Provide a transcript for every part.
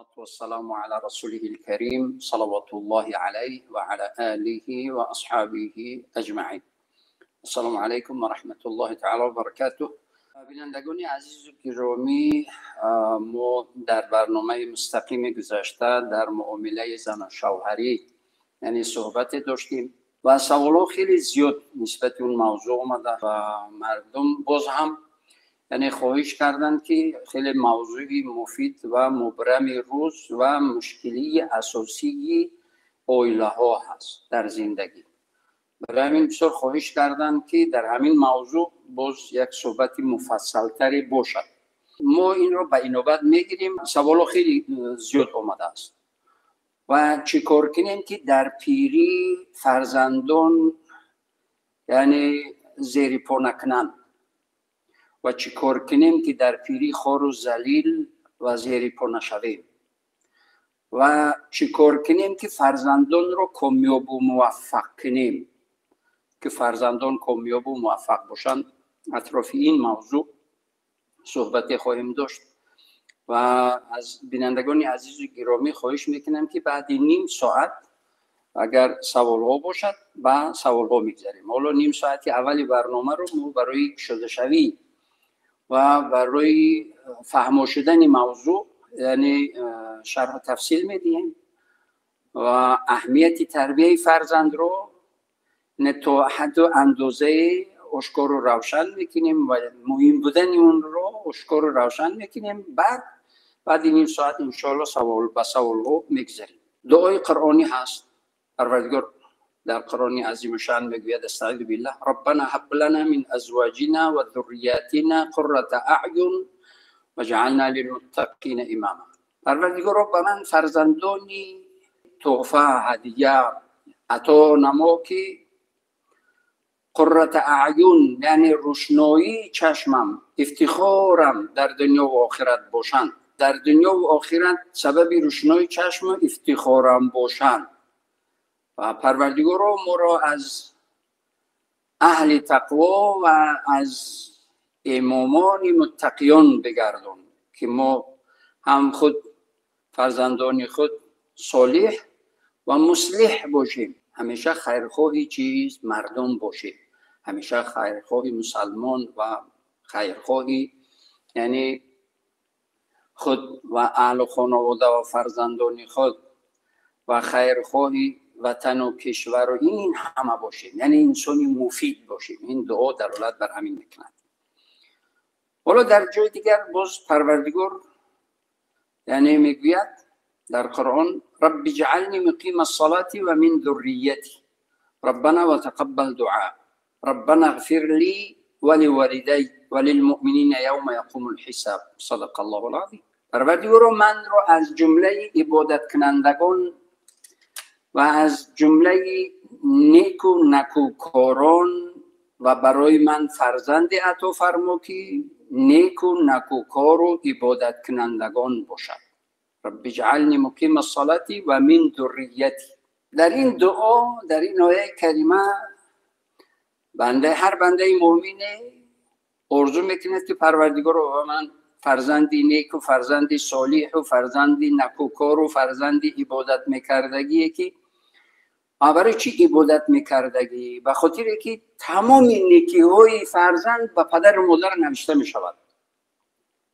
والسلام على رسوله الكريم صلوات الله عليه وعلى آله وأصحابه أجمعين. السلام عليكم ورحمة الله تعالى وبركاته. بینندگان عزیز و گرامی، ما در برنامه مستقیم گذشته در معامله زن و شوهری یعنی صحبت داشتیم و سوالات خیلی زیاد نسبت به اون موضوع آمده و مردم باز هم یعنی خواهش کردن که خیلی موضوعی مفید و مبرم روز و مشکلی اساسی عائله ها هست در زندگی. برای همین بسیار خواهش کردن که در همین موضوع باز یک صحبت مفصل تری باشد. ما این رو به اینوبت میگیریم. سوال خیلی زیاد آمده است و چی کار کنیم که در پیری فرزندان یعنی زیر پا نکنند و چی کار کنیم که در پیری خوار و ذلیل و زیر پا نشویم و چی کار کنیم که فرزندان رو کامیاب و موفق کنیم که فرزندان کامیاب و موفق باشند. اطراف این موضوع صحبت خواهیم داشت و از بینندگان عزیز و گرامی خواهش میکنم که بعد نیم ساعت اگر سوال ها باشد با سوال ها میگذاریم. حالا نیم ساعت اولی برنامه رو ما برای شده شوی و برای فهم شدن موضوع یعنی شرح و تفصیل میدیم و اهمیت تربیه فرزند رو تا حد و اندازه آشکار و روشن میکنیم و مهم بودن اون رو آشکار و روشن میکنیم. بعد این ساعت انشاءالله سوال به سوال ها میگذاریم. دعای قرآنی هست. پروردگار در قرآن عظیم شان میگوید استعیذ بالله ربنا هب لنا من ازواجنا و ذریاتنا قرة اعین وجعلنا للمتقین اماما. پروردگار به من فرزندانی تحفه هدیه عطا نما که قرة اعین یعنی روشنایی چشمم افتخارم در دنیا و آخرت باشند. در دنیا و آخرت سبب روشنایی چشم افتخارم باشند. و پروردگار ما را از اهل تقوا و از امامان متقیان بگردان که ما هم خود فرزندان خود صالح و مصلح باشیم. همیشه خیرخواهی چیز مردم باشیم. همیشه خیرخواهی مسلمان و خیرخواهی یعنی خود و اهل خانواده و فرزندان خود و خیرخواهی وطن و کشور و این همه باشیم. یعنی انسانی مفید باشیم. این دعا دلالت بر همین میکند. حالا در جای دیگر باز پروردگار یعنی میگوید در قرآن رب اجعلنی مقیم الصلاة و من ذریتی ربنا وتقبل دعاء ربنا اغفر لی ولوالدی وللمؤمنین یوم یقوم الحساب. صدق الله العظیم. پروردگار من رو از جمله عبادت کنندگان و از جمله نیک و نکوکاران و برای من فرزند عطا فرما که نیک و نکوکار و عبادت کنندگان باشد. رب اجعلنی مقیم الصلاة و من ذریتی. در این دعا در این آیه کریمه هر بنده مؤمن آرزو میکند که پروردگار و من فرزندی نیک و فرزندی صالح و فرزندی نکوکار و فرزندی عبادت میکردگی که برای چی عبادت میکردگی؟ به خاطر که تمام نیکی های فرزند به پدر و مادر نوشته میشود.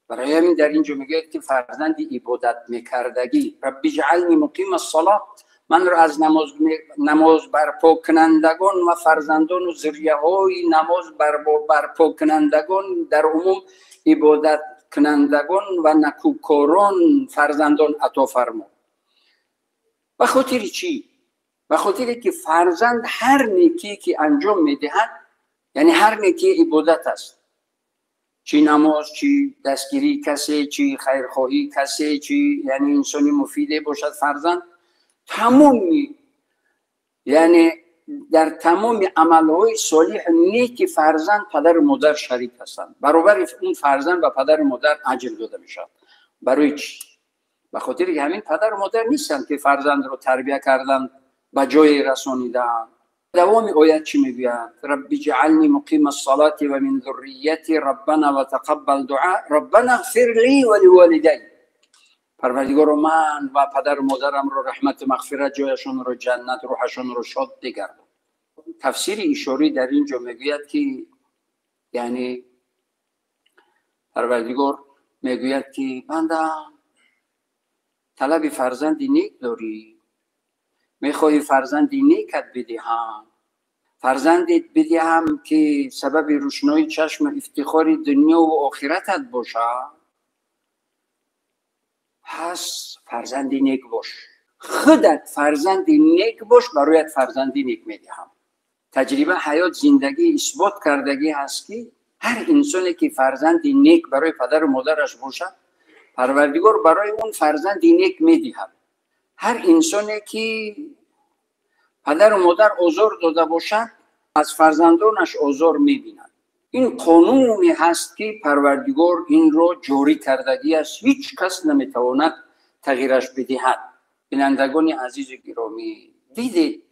برای همین در اینجا میگه که فرزندی عبادت میکردگی رب اجعلنی مقیم الصلاة من را از نماز برپا کنندگان و فرزندان و ذریه های نماز برپا کنندگان در عموم عبادت کنندگان و نکوکاران فرزندان عطا فرما. به خاطر چی؟ به خاطر که فرزند هر نیکی که انجام میدهد یعنی هر نیکی عبادت است. چی نماز، چی دستگیری کسی، چی خیرخواهی کسی، چی یعنی انسانی مفیده باشد فرزند تمامی یعنی در تمام عملهای صالح نیک فرزند پدر و مادر شریک هستند. برابر اون فرزند و پدر و مادر اجر داده میشد. برای چی؟ به خاطر که همین پدر و مادر نیستن که فرزند رو تربیت کردن به جای رسانیدن. دوام آیت چی میگوید؟ رب اجعلنی مقیم الصلاة و من ذریتی ربنا وتقبل دعاء ربنا اغفر لی ولوالدی. پروردگار من و پدر و مادرم رو رحمت و مغفرت، جایشون رو جنت، روحشون رو شاد بگردان. تفسیر ایشوری در اینجا میگوید که یعنی پروردگار میگوید که بنده طلب فرزندی نیک داری، میخوای فرزندی نیکت بدهم، فرزندت بدهم که سبب روشنایی چشم و افتخار دنیا و آخرتت باشه، پس فرزندی نیک باش. خودت فرزندی نیک باش، برایت فرزندی نیک میدهم. تجربه حیات زندگی اثبات کردگی هست که هر انسانی که فرزندی نیک برای پدر و مادرش باشه، پروردگار برای اون فرزندی نیک میدهد. هر انسانی که پدر و مادر آزار داده باشد، از فرزندانش آزار میبیند. این قانونی هست که پروردگار این رو جاری کردگی است، هیچ کس نمیتواند تغییرش بدهد. بینندگان عزیز و گرامی، دیدید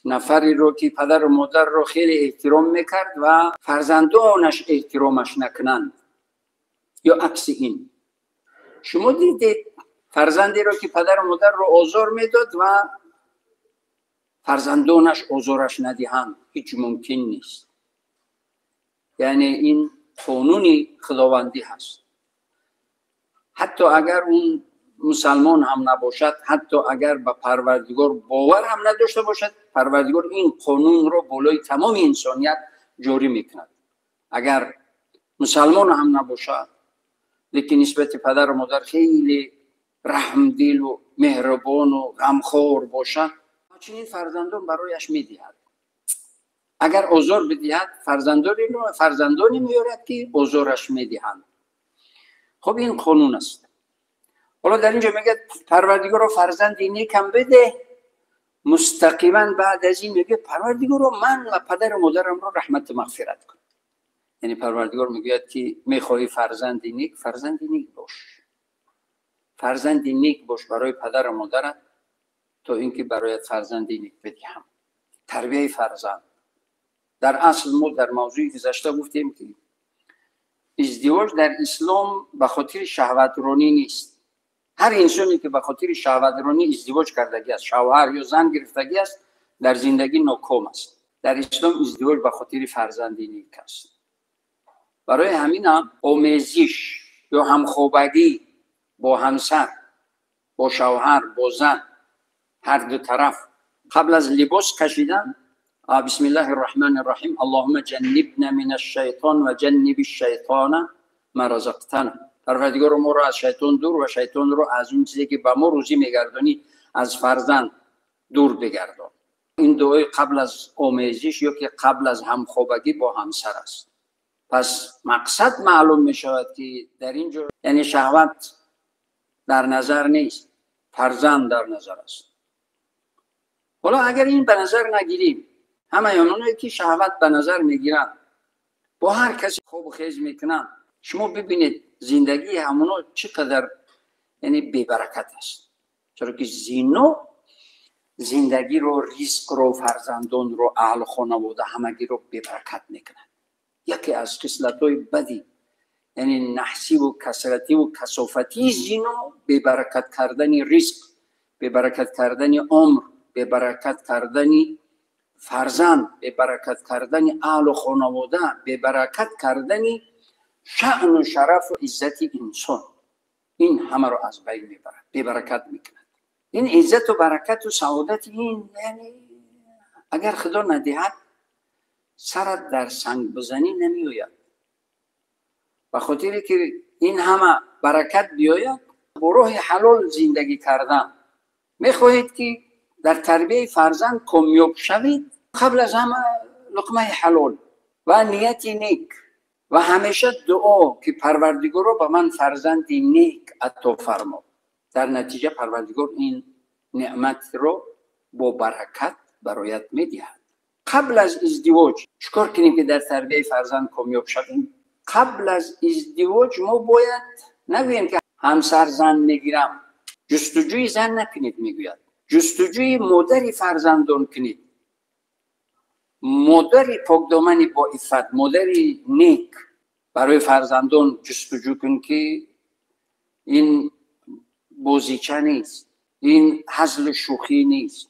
نفری رو که پدر و مادر رو خیلی احترام میکرد و فرزندانش احترامش نکنند، یا عکس این. شما دیدید فرزندی رو که پدر و مادر رو آزار میداد و فرزندانش آزارش ندهند؟ هیچ ممکن نیست. یعنی این قانونی خداوندی هست. حتی اگر اون مسلمان هم نباشد، حتی اگر به پروردگار باور هم نداشته باشد، پروردگار این قانون رو بالای تمام انسانیت جاری میکند. اگر مسلمان هم نباشد لیکن نسبت پدر و مادر خیلی رحمدل و مهربان و غمخوار باشد، چنین فرزندان برایش میدهد. اگر آزار بدهد، فرزندانی میارد که آزارش میدهند. خب این قانون است. حالا در اینجا میگه پروردگار رو فرزندی نیکم بده، مستقیما بعد از این میگه پروردگار رو من و پدر و مادرم رو رحمت و مغفرت کن. یعنی پروردگار میگوید که میخوای فرزندی نیک، فرزندی نیک باش. فرزندی نیک باش برای پدر و مادرت تا اینکه برایت فرزندی نیک بدهم. تربیه فرزند. در اصل ما در موضوعی گذشته گفتیم که ازدواج در اسلام به خاطر شهوترانی نیست. هر انسانی که به خاطر شهوترانی ازدواج کردگی است، شوهر یا زن گرفتگی است، در زندگی ناکام است. در اسلام ازدواج به خاطر فرزندی نیک است. برای همین هم آمیزش یا همخوابگی با همسر، با شوهر، با زن، هر دو طرف قبل از لباس کشیدن بسم الله الرحمن الرحیم اللهم جنبنا من الشیطان و جنب الشیطان ما رزقتنا. پروردگار ما رو از شیطان دور و شیطان رو از اون چیزی که به ما روزی میگردانی از فرزند دور بگردان. این دعای قبل از آمیزش یا که قبل از همخوابگی با همسر است. پس مقصد معلوم می شود که در اینجا یعنی شهوت در نظر نیست، فرزند در نظر است. حالا اگر این به نظر نگیریم، همه اونایی که شهوت به نظر میگیرن با هر کسی خوب و خیز میکنن، شما ببینید زندگی همونا چقدر یعنی بی‌برکت است. چرا که زینا زندگی رو، رزق رو، فرزندان رو، اهل خانواده همگی رو بی‌برکت میکنن. یکی از خصلت‌های بدی یعنی نحسی و کثرتی و کثافتی زینا بی‌برکت کردن رزق، بی‌برکت کردن عمر، بی‌برکت کردن فرزند، بی‌برکت کردن اهل و خانواده، بی‌برکت کردن شأن و شرف و عزت انسان. این همه رو از بین میبرد، بی‌برکت میکند. این عزت و برکت و سعادت این یعنی اگر خدا ندهد سرت در سنگ بزنی نمیآید. و خاطری که این همه برکت بیاید با راه حلال زندگی کردن. میخواهید که در تربیه فرزند کامیاب شوید، قبل از همه لقمه حلال و نیت نیک و همیشه دعا که پروردگار رو به من فرزندی نیک عطا فرما. در نتیجه پروردگار این نعمت رو با برکت برایت میدهد. قبل از ازدواج چیکار کنیم که در تربیه فرزند کامیاب شویم؟ قبل از ازدواج ما باید نگوییم که همسر زن میگیرم. جستجوی زن نکنید، میگوید جستجوی مادری فرزندان کنید. مادری پاکدامنی با عفت، مادری نیک برای فرزندان جستجو کن که این بازیچه نیست، این هزل شوخی نیست.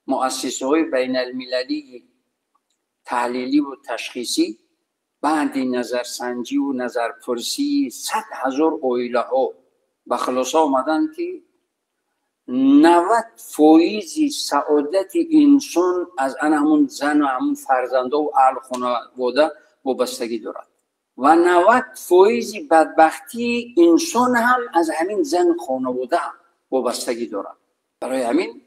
مؤسسه های بین المللی تحلیلی و تشخیصی بعد نظرسنجی و نظرپرسی 100,000 اویله ها به خلاصه آمدن که 90% سعادت انسان از همون زن و همون فرزنده و اهل خانواده وابستگی دارد و 90% بدبختی انسان هم از همین زن خانواده وابستگی دارد. برای همین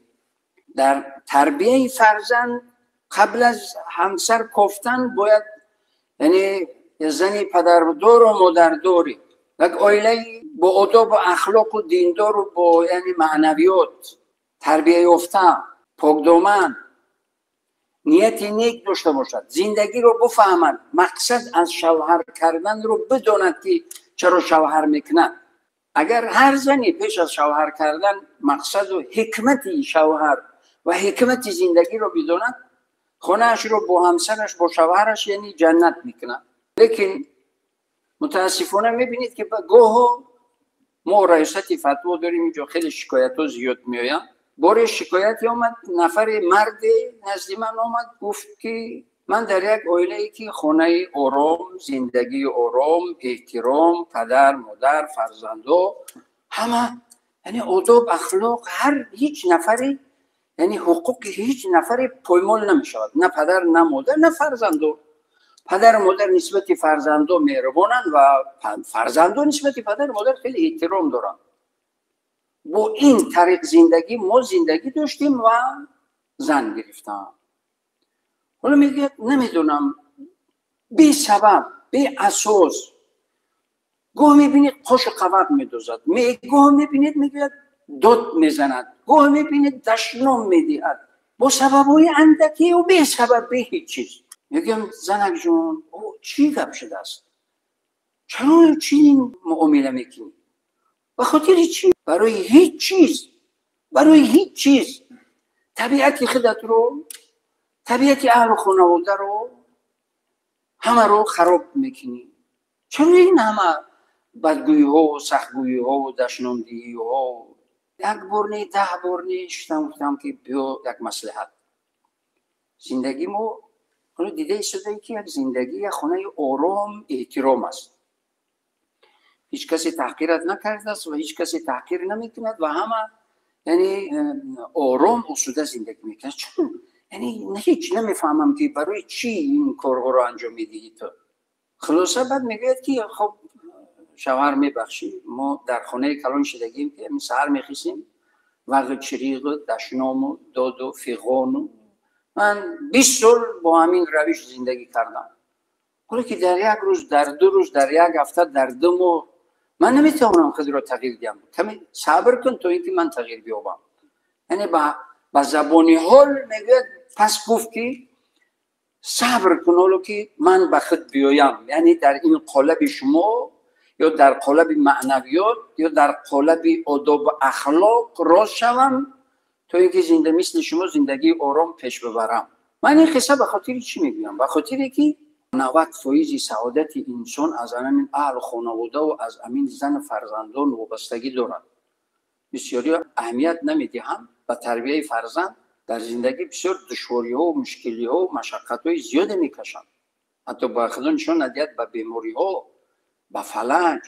در تربیه فرزند قبل از همسر کفتن باید یعنی زنی پدردار و مادرداری، یک عائله با آداب و اخلاق و دیندار و با یعنی معنویات تربیه یافته، پاکدامن، نیت نیک داشته باشد، زندگی رو بفهمد، مقصد از شوهر کردن رو بداند که چرا شوهر میکند. اگر هر زنی پیش از شوهر کردن مقصد و حکمت شوهر و حکمت زندگی رو بداند، خانه‌اش رو با همسرش با شوهرش یعنی جنت میکنه. لیکن متاسفانه میبینید که گاه ما رئیست فتوا داریم اینجا، خیلی شکایت ها زیاد میآید. بار شکایتی آمد، نفر مرد نزد من آمد گفت که من در یک عائله‌ای که خانه آرام، زندگی آرام، احترام، پدر، مادر، فرزندو همه یعنی آداب، اخلاق، هیچ نفری یعنی حقوق هیچ نفری پایمال نمی شود، نه پدر نه مادر نه فرزندو. پدر و مادر نسبت فرزندو مهربانند و فرزندو نسبت پدر و مادر خیلی احترام دارن. با این طریق زندگی ما زندگی داشتیم و زن گرفتم. حالا میگه نمیدونم بی سبب بی اساس گاه میبینید قش قوق میدوزد، گاه میبینید میگه داد میزند، گاه میبینید دشنام میدهد با سببهای اندکی و بی سبب بی هیچ چیز. میگم زنک جون چی گپ شده است؟ چرا چی معامله میکنی؟ به خاطر چی؟ برای هیچ چیز، برای هیچ چیز. طبیعت خودت رو، طبیعت اهل خانواده رو همه رو خراب میکنی. چرا این همه بدگویی ها و سختگویی ها و دشنامدهی ها؟ یک بار نه 10 بار نه گفتم که بیا یک مصلحت. زندگی ما حالا دیده شده که یک زندگی یک خانه آرام احترام است. هیچ کسی تحقیرت نکرده است و هیچ کسی تحقیر نمیکند و همه یعنی آرام آسوده زندگی میکنند. چون یعنی هیچ نمیفهمم که برای چی این کارها رو انجام میدهی تو. خلاصه بعد میگوید که خب شوهر میبخشی، ما در خانه کلان شدگیم که سحر میخیسیم وقت چریغ و دشنام و داد و فیغان و من 20 سال با همین روش زندگی کردم. حالا که در یک روز، در 2 روز، در یک هفته، در 2 ماه من نمیتونم خود را تغییر دهم. کمی صبر کن تا اینکه من تغییر بیابم. یعنی با زبانی حال میگه پس گفت که صبر کن حالا که من به خود بیایم. یعنی در این قالب شما یا در قالب معنویات یا در قالب آداب و اخلاق راست شوم تا اینکه زنده مثل شما زندگی آرام پیش ببرم. من این قصه به خاطر چی میگم؟ به خاطر که 90% سعادت انسان از همین اهل خانواده و از همین زن فرزندان وابستگی دارد. بسیاری اهمیت نمیدهم به تربیه فرزند. در زندگی بسیار دشواری ها و مشکلی ها و مشقت های زیاده میکشند. حتی با خدا نشان ندهد به بیماری ها، به فلج،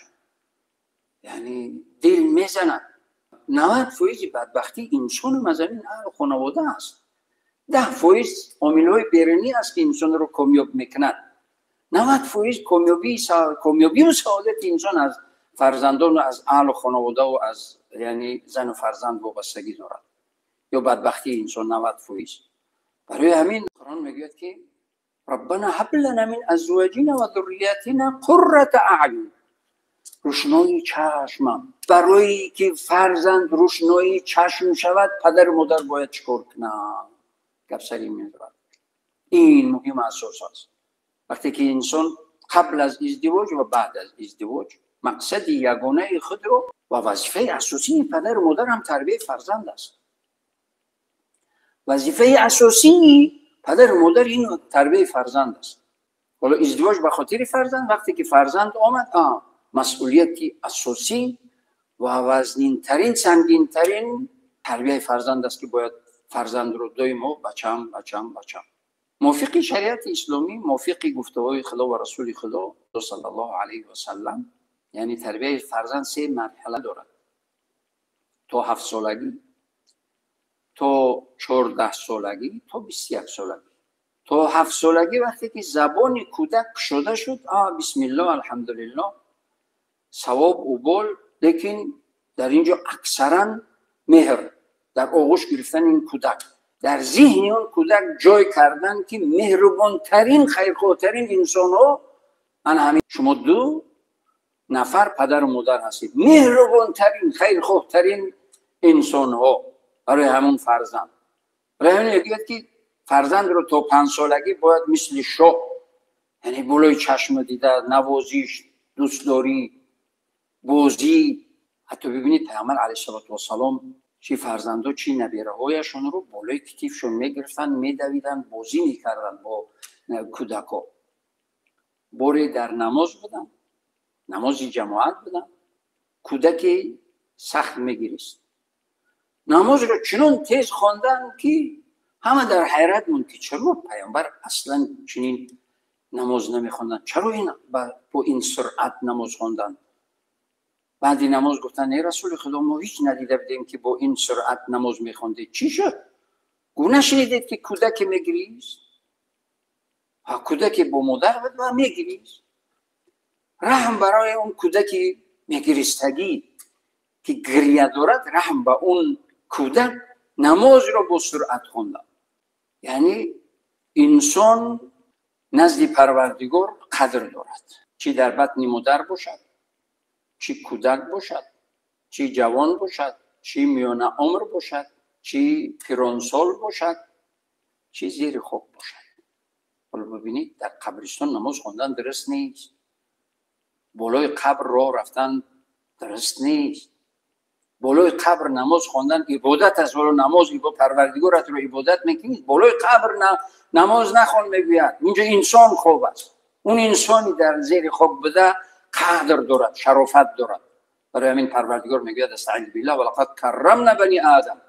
یعنی دل میزند. 90% بدبختی انسان از همین اهل خانواده است. 10% عامل‌های بیرونی است که انسان رو کامیاب میکند. 90% کامیابی و سعادت انسان از فرزندان و از اهل خانواده و از یعنی زن و فرزند وابستگی دارد. یا بدبختی انسان 90%. برای همین قرآن میگه که ربنا هب لنا من ازواجنا و ذریاتنا قرة اعین. روشنایی چشم. برای که فرزند روشنایی چشم شود پدر و مادر باید چیکار کنه؟ گپ سری می‌دارد. این مهم اساس است. وقتی که انسان قبل از ازدواج و بعد از ازدواج مقصد یگانه خود رو و وظیفه اساسی پدر و مادر هم تربیت فرزند است. وظیفه اساسی پدر و مادر این تربیت فرزند است. حالا ازدواج به خاطر فرزند، وقتی که فرزند آمد مسئولیتی اساسی و وزنین ترین سنگین ترین تربیت فرزند است که باید فرزند رو دویم بچم موافق شریعت اسلامی، موافق گفته‌های خدا و رسول خدا صلی الله علیه و سلم. یعنی تربیت فرزند 3 مرحله دارد: تا 7 سالگی، تا 14 سالگی، تا 21 سالگی. تا 7 سالگی وقتی که زبان کودک شده شد، بسم الله الحمدلله، ثواب و بال. لیکن در اینجا اکثرا مهر در آغوش گرفتن این کودک، در ذهن اون کودک جای کردن که مهربانترین خیرخواهترین انسان ها همین شما 2 نفر پدر و مادر هستید. مهربانترین خیرخواهترین انسان ها برای همون فرزند. برای همین میگوید که فرزند رو تا 5 سالگی باید مثل شاه، یعنی بالای چشم دیده، نوازیش، دوستداری، بازی. حتی ببینید پیامبر علیه السلام چی فرزندا چی نبیره هایشون رو بالای کتیفشون میگرفتن، میدویدن، بازی میکردن با کودکا. بوری در نماز بودن، نمازی جماعت بودن، کودک سخت میگیرست. نماز رو چنان تیز خواندن که همه در حیرت موند که چرا پیامبر اصلا چنین نماز نمیخوندن، چرا این با این سرعت نماز خواندن. بعدی نماز گفتن ای رسول خدا، ما هیچ ندیده بودیم که با این سرعت نماز میخوندید، چی شد؟ گونه شنیدید که کودک میگریست؟ کودک با مادر بود و میگریست. رحم برای اون کودک میگریستگی که گریه دارد، رحم به اون کودک نماز را با سرعت خوندن. یعنی انسان نزد پروردگار قدر دارد، چی در بطن مادر باشد، چی کودک باشد، چی جوان باشد، چی میانه عمر باشد، چی پیرانسال باشد، چی زیر خاک باشد. حالا ببینید در قبرستان نماز خواندن درست نیست، بالای قبر راه رفتن درست نیست، بالای قبر نماز خواندن عبادت است. ولی نماز با پروردگارت رو عبادت میکنید، بالای قبر نماز نخوان میگوید اینجا انسان خوب است. اون انسانی در زیر خاک بده قدر دارد، شرافت دارد. برای همین پروردگار میگوید استعیذ بالله ولقد کرمنا بنی آدم،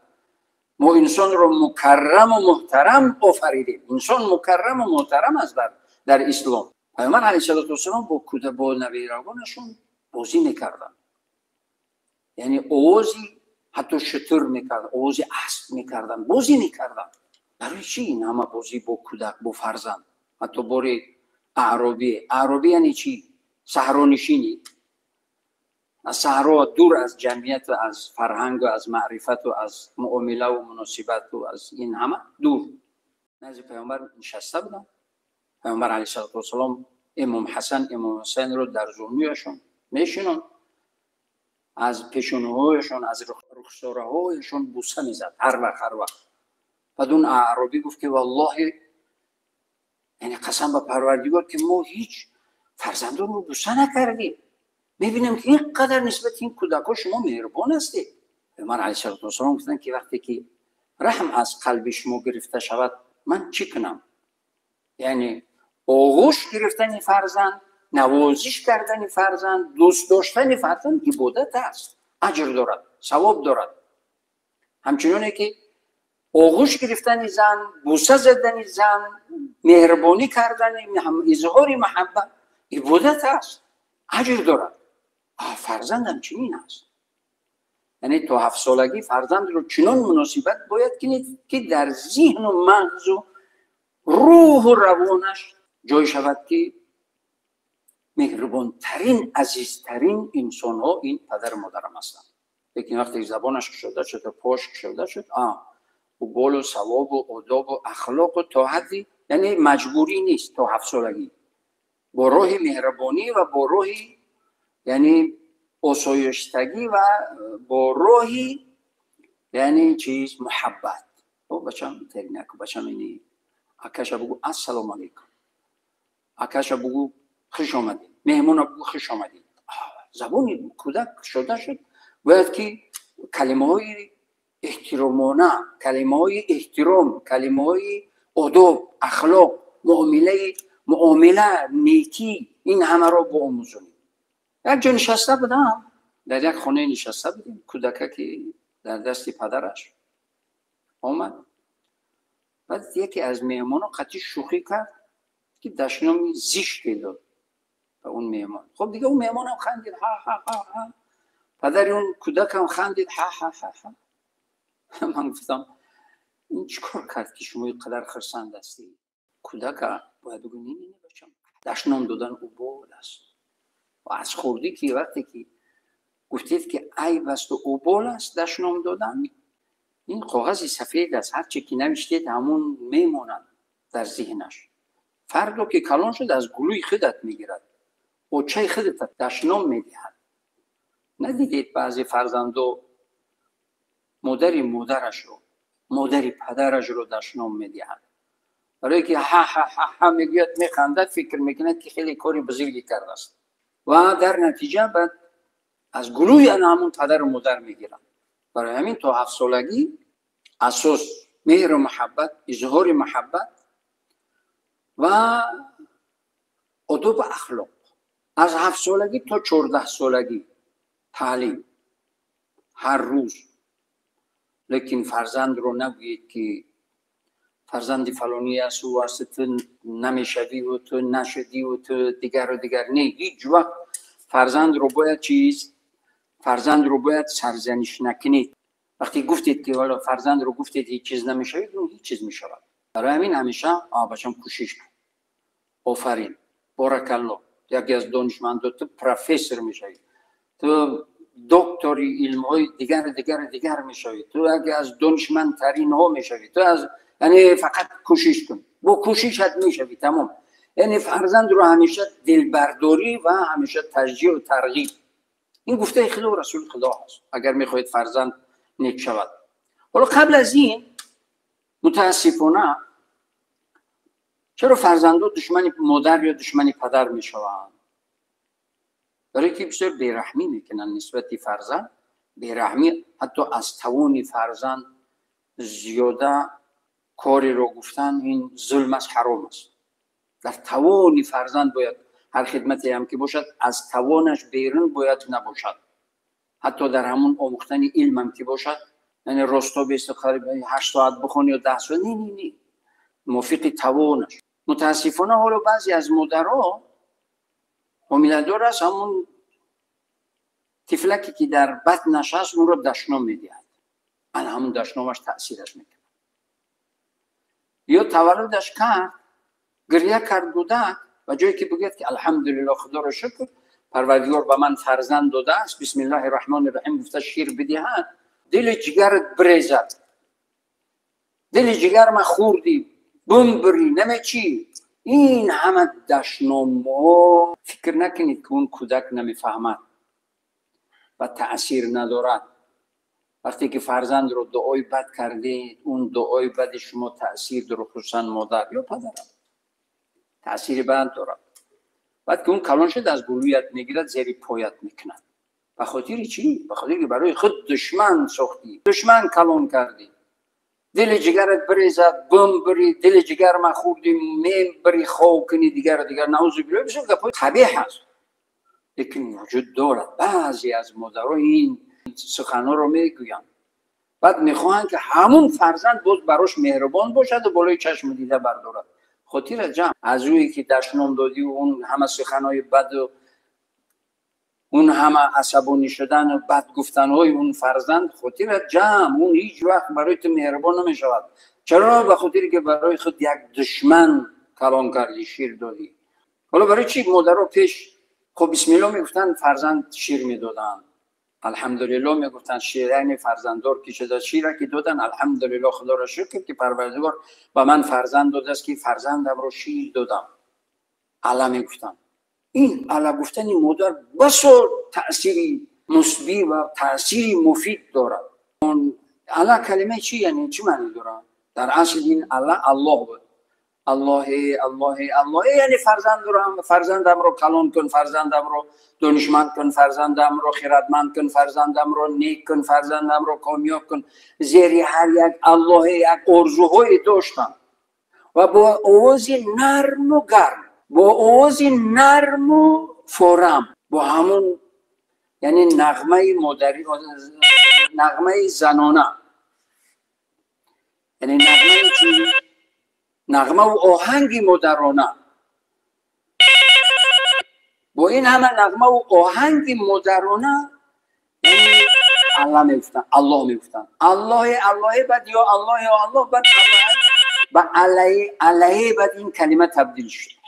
ما انسان رو مکرم و محترم آفریدیم. انسان مکرم و محترم است در اسلام. پیامبر علیه السلام با نبیرگانشون بازی میکردن، یعنی آوازی حتی شتر میکردن، آوازی اسب میکردن، بازی میکردن. برای چی این همه بازی با کودک، با فرزند؟ حتی باری اعرابی یعنی چی؟ صحرانشینی، از صحرا، دور از جمعیت و از فرهنگ و از معرفت و از معامله و مناسبت و از این همه دور. نزد پیامبر نشسته بودن. پیامبر علیه السلام امام حسن امام حسین رو در زانویشون میشینن، از پیشونه‌هایشون، از رخساره‌هایشون بوسه میزد هر وقت. بعد اون اعرابی گفت که والله، یعنی قسم به پروردگار که ما هیچ فرزندان رو بوسه نکردیم، میبینیم که اینقدر نسبت این کودک‌ها شما مهربان هستید. پیامبر علیه السلام گفتن که وقتی که رحم از قلب شما گرفته شود من چی کنم؟ یعنی آغوش گرفتن فرزند، نوازش کردن فرزند، دوست داشتن فرزند عبادت است، اجر دارد، ثواب دارد. همچنانه که آغوش گرفتن زن، بوسه زدن زن، مهربانی کردن، اظهار محبت عبادت است، اجر دارد. فرزند هم چنین است. یعنی تا 7 سالگی فرزند رو چنان مناسبت باید کنید که در ذهن و مغز و روح و روانش جای شود که مهربانترین، عزیزترین انسان ها این پدر و مادرم هستند. لیکن وقتی زبانش شده شد و پاش شده شد، و بال و ثواب و آداب و اخلاق و تا حدی، یعنی مجبوری نیست تا 7 سالگی، با روح مهربانی و با روح یعنی آسایشتگی و با روحی یعنی چیز محبت. بچم ترینک بچم اینی اکاشا بگو السلام علیکم، اکاشا بگو خوش آمدید، مهمون بگو خوش آمدید. زبان کودک شده شد باید که کلمه های احترامانه، کلمه های احترام، کلمه های آداب، اخلاق، معامله نیکی، این همه را با آموزونی. یک جا نشسته بودم، در یک خانه نشسته بودیم، کودکی در دست پدرش آمد. بعد یکی از مهمانان قطعی شوخی کرد که دشنامی زیشتی داد به اون مهمان. خب دیگه اون مهمان هم خندید، ها ها ها ها. پدر اون کودک هم خندید، ها ها ها ها. من گفتم این چیکار کرد که شما اینقدر خرسند هستی؟ کودک باید بگو نه بچم، دشنام دادن اوبال است. و از خوردی که وقتی که گفتید که عیب است و اوبال است دشنام دادن، این کاغذ سفید است، هر چی که نوشتید همون میمونند در ذهنش. فردا که کلان شد از گلوی خودت میگیرد، اوچه خودت دشنام میدهد. ندیدید بعضی فرزندو مادرش رو، مادر پدرش رو دشنام میدهد، برای که ها ها ها ها میگوید، میخندد، فکر میکند که خیلی کاری بزرگی کرده است و در نتیجه بعد از گلوی همون پدر و مادر میگیرند. برای همین تا 7 سالگی اساس مهر و محبت، اظهار محبت و ادب اخلاق. از 7 سالگی تا 14 سالگی تعلیم هر روز. لیکن فرزند رو نگویید که فرزند فلانی است و تو نمیشوی و تو نشدی و تو دیگر و دیگر. نه، هیچ وقت فرزند رو باید سرزنش نکنید. وقتی گفتید که والا فرزند رو گفتید هیچ چیز نمیشوید، اون هیچ چیز میشود. برای همین همیشه بچم کوشش کن، آفرین، بارک الله، یکی از دانشمندان تو پروفسور میشوید، تو دکتری علم‌های دیگر میشوید، تو یکی از دانشمندترین ها میشوید. تو از یعنی فقط کوشش کن، با کوششت میشوید، تمام. یعنی فرزند رو همیشه دلبرداری و همیشه تشجیع و ترغیب. این گفته خدا و رسول خدا هست اگر میخواهید فرزند نیک شود. ولی قبل از این متاسفانه چرا فرزندان دشمن مادر یا دشمن پدر میشوند؟ برای که بسیار بیرحمی میکنن نسبت فرزند. بیرحمی حتی از توان فرزند زیاده کاری رو گفتن این ظلم است، حرام است. در توان فرزند باید هر خدمتی هم که باشد از توانش بیرون باید نباشد. حتی در همون آموختن علم هم که باشد، یعنی راستا به استخاره 8 ساعت بخونی یا 10 ساعت، نه موافق توانش. متاسفانه حالا بعضی از مادرها حامله‌دار است، همون طفلکی که در بطن نشست اون رو دشنام میدهد، همون دشنامش تأثیرش میکنه. یا تولدش کرد، گریه کرد کودک، و جایی که بگید که الحمدلله خدا را شکر پروردگار به من فرزند داده است، بسم الله الرحمن الرحیم گفته شیر بدهد، دل جگرت بریزد، دل جگر ما خوردی، بمبری نمی چی. این همه دشنام ها فکر نکنید که اون کودک نمیفهمد و تأثیر ندارد. وقتی که فرزند رو دعای بد کردید، اون دعای بد شما تأثیر داره، خصوصا مادر یا پدر تأثیر بد دارد. بعد که اون کلان شد از گلویت میگیرد، زیر پایت میکند. به خاطر چی؟ به خاطر که برای خود دشمن ساختی، دشمن کلان کردی. دل جگرت بریزد، بم بری، دل جگر ما خوردی، میم بری خواه کنی دیگر نعوذ بالله. بسیار گپای قبیح هست، لیکن وجود دارد. بعضی از مادرها این سخنان رو میگویند، بعد میخواهند که همون فرزند باز براش مهربان باشد و بالای چشم دیده بردارد. خاطر جمع از اویی که دشنام دادی و اون همه سخنهای بد و اون همه عصبانی شدن و بد گفتنهای اون فرزند، خاطر جمع اون هیچ وقت برای تو مهربان نمیشود. چرا؟ به خاطر که برای خود یک دشمن کلان کردی، شیر دادی. حالا برای چی مادرها پیش خب بسم الله میگفتن، فرزند شیر میدادن، الحمدلله میگفتن، شیر یعنی فرزنددار که شده، شیر که دادن الحمدلله خدا را شکر که پروردگار به من فرزند داده است که فرزندم رو شیر دادم. الا میگفتن. این الا گفتن این مادر بسیار تأثیری مثبت و تأثیری مفید دارد. اون الا کلمه چی یعنی چی معنی دارد؟ در اصل این الا الله بود. الله یعنی فرزندم رو کلان کن، فرزندم رو دانشمند کن، فرزندم رو خیرتمند کن، فرزندم رو نیک کن، فرزندم رو کامیاب کن. زیر هر یک الله یک آرزوهای داشتن و با آواز نرم و گرم، با آواز نرم و فورم، با همون یعنی نغمه مادری، نغمه زنانه، یعنی نغمه و آهنگ مادرانه. با این همه نغمه و آهنگ مادرانه یعنی الله میگفتن، الله میگفتن، الله بعد یا الله بعد الله، بعد علیه بعد این کلمه تبدیل شد.